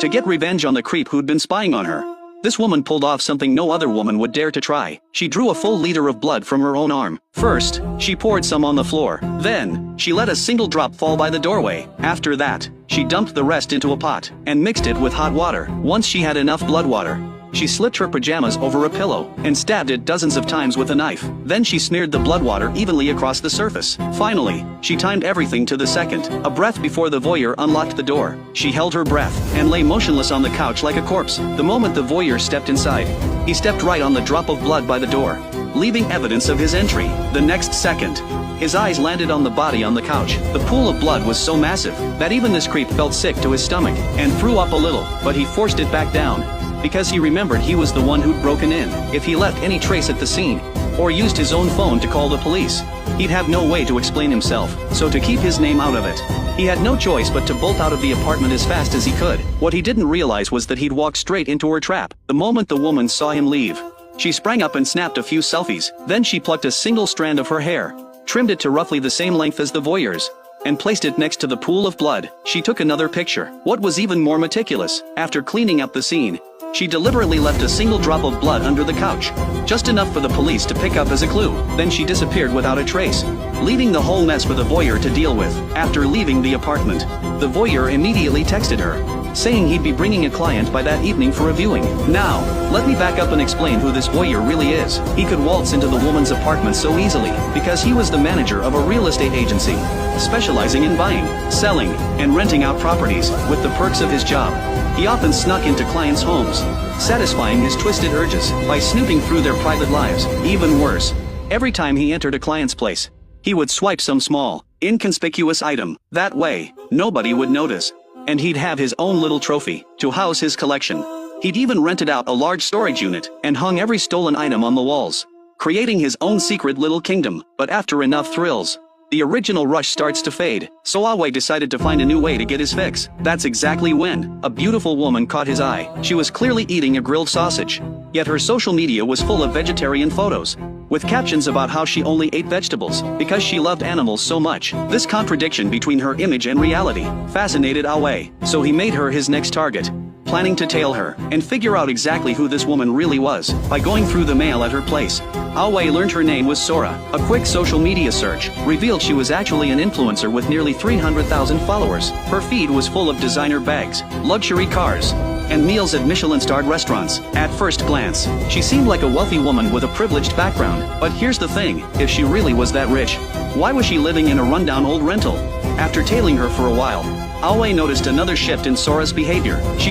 to get revenge on the creep who'd been spying on her. This woman pulled off something no other woman would dare to try. She drew a full liter of blood from her own arm. First, she poured some on the floor. Then, she let a single drop fall by the doorway. After that, she dumped the rest into a pot and mixed it with hot water. Once she had enough blood water, she slipped her pajamas over a pillow and stabbed it dozens of times with a knife. Then she smeared the blood water evenly across the surface. Finally, she timed everything to the second. A breath before the voyeur unlocked the door. She held her breath and lay motionless on the couch like a corpse. The moment the voyeur stepped inside, he stepped right on the drop of blood by the door, leaving evidence of his entry. The next second, his eyes landed on the body on the couch. The pool of blood was so massive that even this creep felt sick to his stomach and threw up a little, but he forced it back down, because he remembered he was the one who'd broken in. If he left any trace at the scene, or used his own phone to call the police, he'd have no way to explain himself. So to keep his name out of it, he had no choice but to bolt out of the apartment as fast as he could. What he didn't realize was that he'd walked straight into her trap. The moment the woman saw him leave, she sprang up and snapped a few selfies. Then she plucked a single strand of her hair, trimmed it to roughly the same length as the voyeur's, and placed it next to the pool of blood. She took another picture. What was even more meticulous, after cleaning up the scene, she deliberately left a single drop of blood under the couch, just enough for the police to pick up as a clue. Then she disappeared without a trace, leaving the whole mess for the voyeur to deal with. After leaving the apartment, the voyeur immediately texted her, saying he'd be bringing a client by that evening for a viewing. Now, let me back up and explain who this voyeur really is. He could waltz into the woman's apartment so easily because he was the manager of a real estate agency, specializing in buying, selling, and renting out properties. With the perks of his job, he often snuck into clients' homes, satisfying his twisted urges by snooping through their private lives. Even worse, every time he entered a client's place, he would swipe some small, inconspicuous item. That way, nobody would notice, and he'd have his own little trophy to house his collection. He'd even rented out a large storage unit and hung every stolen item on the walls, creating his own secret little kingdom. But after enough thrills, the original rush starts to fade, so Awe decided to find a new way to get his fix. That's exactly when a beautiful woman caught his eye. She was clearly eating a grilled sausage, yet her social media was full of vegetarian photos, with captions about how she only ate vegetables because she loved animals so much. This contradiction between her image and reality fascinated Awe, so he made her his next target, planning to tail her and figure out exactly who this woman really was. By going through the mail at her place, Awe learned her name was Sora. A quick social media search revealed she was actually an influencer with nearly 300,000 followers. Her feed was full of designer bags, luxury cars, and meals at Michelin-starred restaurants. At first glance, she seemed like a wealthy woman with a privileged background. But here's the thing, if she really was that rich, why was she living in a rundown old rental? After tailing her for a while, Awe noticed another shift in Sora's behavior. She